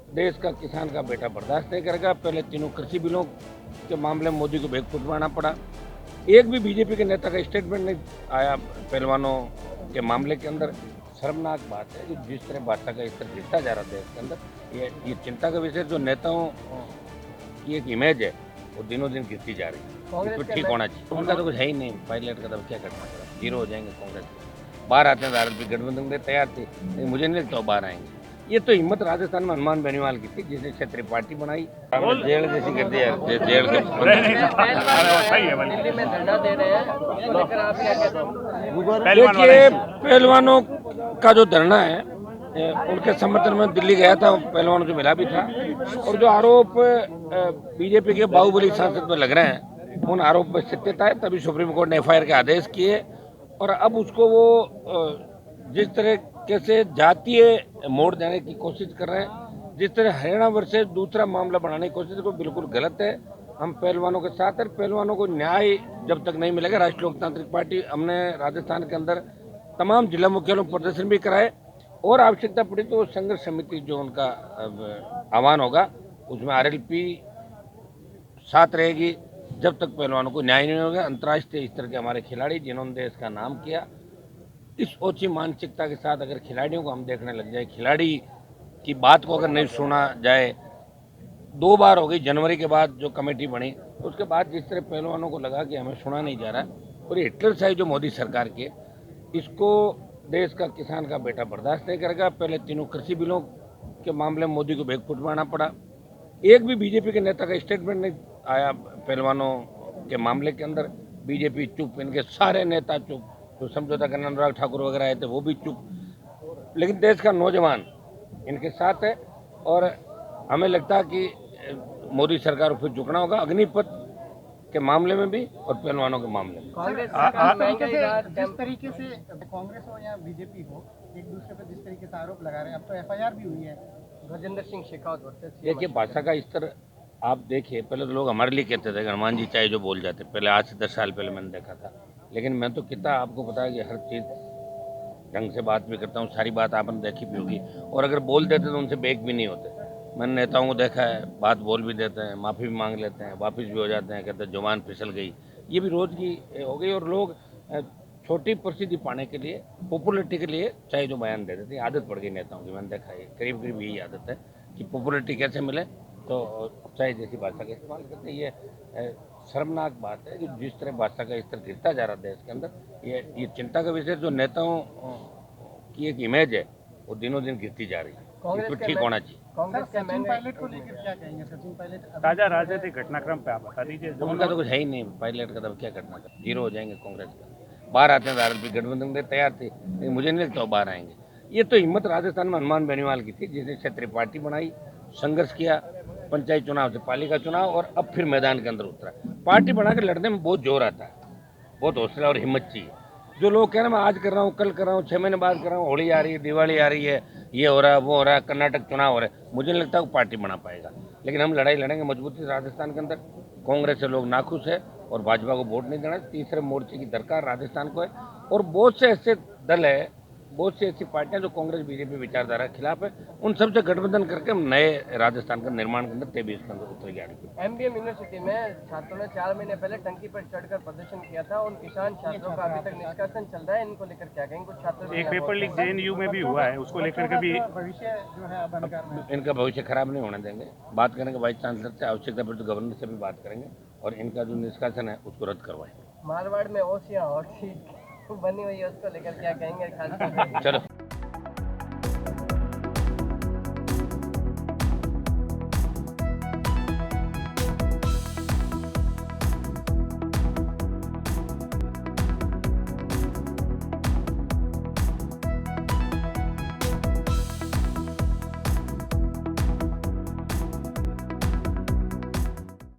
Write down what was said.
देश का किसान का बेटा बर्दाश्त नहीं करेगा। पहले तीनों कृषि बिलों के मामले में मोदी को बेग फुटवाना पड़ा। एक भी बीजेपी के नेता का स्टेटमेंट नहीं आया पहलवानों के मामले के अंदर। शर्मनाक बात है कि जिस तरह भाजपा का स्तर गिरता जा रहा है देश के अंदर, ये चिंता का विषय। जो नेताओं की एक इमेज है वो दिनों दिन गिरती जा रही है। इसको ठीक होना चाहिए। उनका तो कुछ है ही नहीं। पायलट का तो क्या करना पड़ा, जीरो हो जाएंगे कांग्रेस के। बाहर आते हैं राजनीति गठबंधन के तैयार थे, लेकिन मुझे नहीं लगता बाहर आएंगे। ये तो हिम्मत राजस्थान में हनुमान बेनीवाल की थी, जिसने क्षेत्रीय पार्टी बनाई। जेल जैसी कर दिया, जेल के दिल्ली में धरना दे रहे हैं, उसको लेकर आप क्या कहते हैं? देखिए, पहलवानों का जो धरना है उनके समर्थन में दिल्ली गया था, पहलवानों से मिला भी था। और जो आरोप बीजेपी के बाहुबली सांसद पर लग रहे हैं, उन आरोप में सत्यता है, तभी सुप्रीम कोर्ट ने एफआईआर के आदेश किए। और अब उसको वो जिस तरह से जातीय मोड़ देने की कोशिश कर रहे हैं, जिस तरह हरियाणा वर्सेस दूसरा मामला बनाने की कोशिश, वो बिल्कुल गलत है। हम पहलवानों के साथ हैं। पहलवानों को न्याय जब तक नहीं मिलेगा, राष्ट्रीय लोकतांत्रिक पार्टी, हमने राजस्थान के अंदर तमाम जिला मुख्यालयों में प्रदर्शन भी कराए, और आवश्यकता पड़ी तो संघर्ष समिति जो उनका आह्वान होगा उसमें आरएलपी साथ रहेगी, जब तक पहलवानों को न्याय नहीं होगा। अंतर्राष्ट्रीय स्तर के हमारे खिलाड़ी जिन्होंने देश का नाम किया, इस ओछी मानसिकता के साथ अगर खिलाड़ियों को हम देखने लग जाए, खिलाड़ी की बात को अगर नहीं सुना जाए। 2 बार हो गई जनवरी के बाद जो कमेटी बनी, उसके बाद जिस तरह पहलवानों को लगा कि हमें सुना नहीं जा रहा है, और ये हिटलरशाही जो मोदी सरकार की, इसको देश का किसान का बेटा बर्दाश्त नहीं करेगा। पहले तीनों कृषि बिलों के मामले में मोदी को बेग फुटवाना पड़ा। एक भी बीजेपी के नेता का स्टेटमेंट नहीं आया पहलवानों के मामले के अंदर। बीजेपी चुप, इनके सारे नेता चुप, जो समझौता करने अनुराग ठाकुर वगैरह आए थे वो भी चुप। लेकिन देश का नौजवान इनके साथ है, और हमें लगता है कि मोदी सरकार को फिर झुकना होगा, अग्निपथ के मामले में भी और पहलवानों के मामले में। कांग्रेस जिस तरीके से कांग्रेस हो या बीजेपी हो, एक दूसरे पर जिस तरीके से आरोप लगा रहे हैं, अब तो एफआईआर भी हुई है। गजेंद्र सिंह शेखावत वर्सेस देखिए, भाषा का स्तर आप देखिए। पहले तो लोग हमारे लिए कहते थे कि हनुमान जी चाहे जो बोल जाते, पहले आज से 10 साल पहले मैंने देखा था। लेकिन मैं तो कितना आपको पता है कि हर चीज़ ढंग से बात भी करता हूँ, सारी बात आपने देखी भी होगी। और अगर बोल देते तो उनसे बेक भी नहीं होते। मैंने नेताओं को देखा है, बात बोल भी देते हैं, माफ़ी भी मांग लेते हैं, वापस भी हो जाते हैं, कहते हैं जुबान फिसल गई। ये भी रोज़ की हो गई। और लोग छोटी प्रसिद्धि पाने के लिए, पॉपुलरिटी के लिए चाहे जो बयान दे देते हैं। आदत पड़ गई नेताओं की, मैंने देखा है करीब करीब यही आदत है कि पॉपुलरिटी कैसे मिले तो चाहे जैसी भाषा का इस्तेमाल करते हैं। ये शर्मनाक बात है कि जिस तरह भाषा का स्तर गिरता जा रहा है देश के अंदर, ये चिंता का विषय। जो नेताओं की एक इमेज है वो दिनों दिन गिरती जा रही है। इसको ठीक होना चाहिए। कांग्रेस के सचिन पायलट को लेकर क्या कहेंगे? सचिन पायलट ताजा राजनीतिक घटनाक्रम पे आप बता दीजिए। उनका तो कुछ है ही नहीं। पायलट का तो क्या करना था, जीरो हो जाएंगे कांग्रेस का। बाहर आते हैं राजनीति गठबंधन के तैयार थे, लेकिन मुझे नहीं लगता बाहर आएंगे। ये तो हिम्मत राजस्थान में हनुमान बेनीवाल की थी, जिसने क्षेत्रीय पार्टी बनाई, संघर्ष किया, पंचायत चुनाव से पालिका चुनाव, और अब फिर मैदान के अंदर उतरा। पार्टी बना के लड़ने में बहुत जोर आता है, बहुत हौसला और हिम्मत चाहिए। जो लोग कह रहे हैं मैं आज कर रहा हूँ, कल कर रहा हूँ, 6 महीने बाद कर रहा हूँ, होली आ रही है, दिवाली आ रही है, ये हो रहा है, वो हो रहा है, कर्नाटक चुनाव हो रहा है, मुझे नहीं लगता वो पार्टी बना पाएगा। लेकिन हम लड़ाई लड़ेंगे मजबूती से राजस्थान के अंदर। कांग्रेस से लोग नाखुश है और भाजपा को वोट नहीं देना। तीसरे मोर्चे की दरकार राजस्थान को है। और बहुत से ऐसे दल है, बहुत सी ऐसी पार्टियां जो कांग्रेस बीजेपी विचारधारा के खिलाफ है, उन सबसे गठबंधन करके हम नए राजस्थान का निर्माण के अंदर 23 के अंदर उतरेगी आगे। एमबीएम यूनिवर्सिटी में छात्रों ने 4 महीने पहले टंकी पर चढ़कर प्रदर्शन किया था। उन किसान छात्रों का अभी तक निष्कासन चल रहा है, इनको लेकर क्या कहेंगे? कुछ छात्रों एक पेपर लीक जेएनयू में भी हुआ है, उसको लेकर के भी भविष्य जो है अब अंधकार में। इनका भविष्य खराब नहीं होने देंगे। बात करेंगे वाइस चांसलर से, आवश्यकता पड़े तो गवर्नर से भी बात करेंगे, और इनका जो निष्कासन है उसको रद्द करवाएंगे। मारवाड़ में ओसिया हॉट सीट बनी हुई है, उसको लेकर क्या कहेंगे? खास चलो।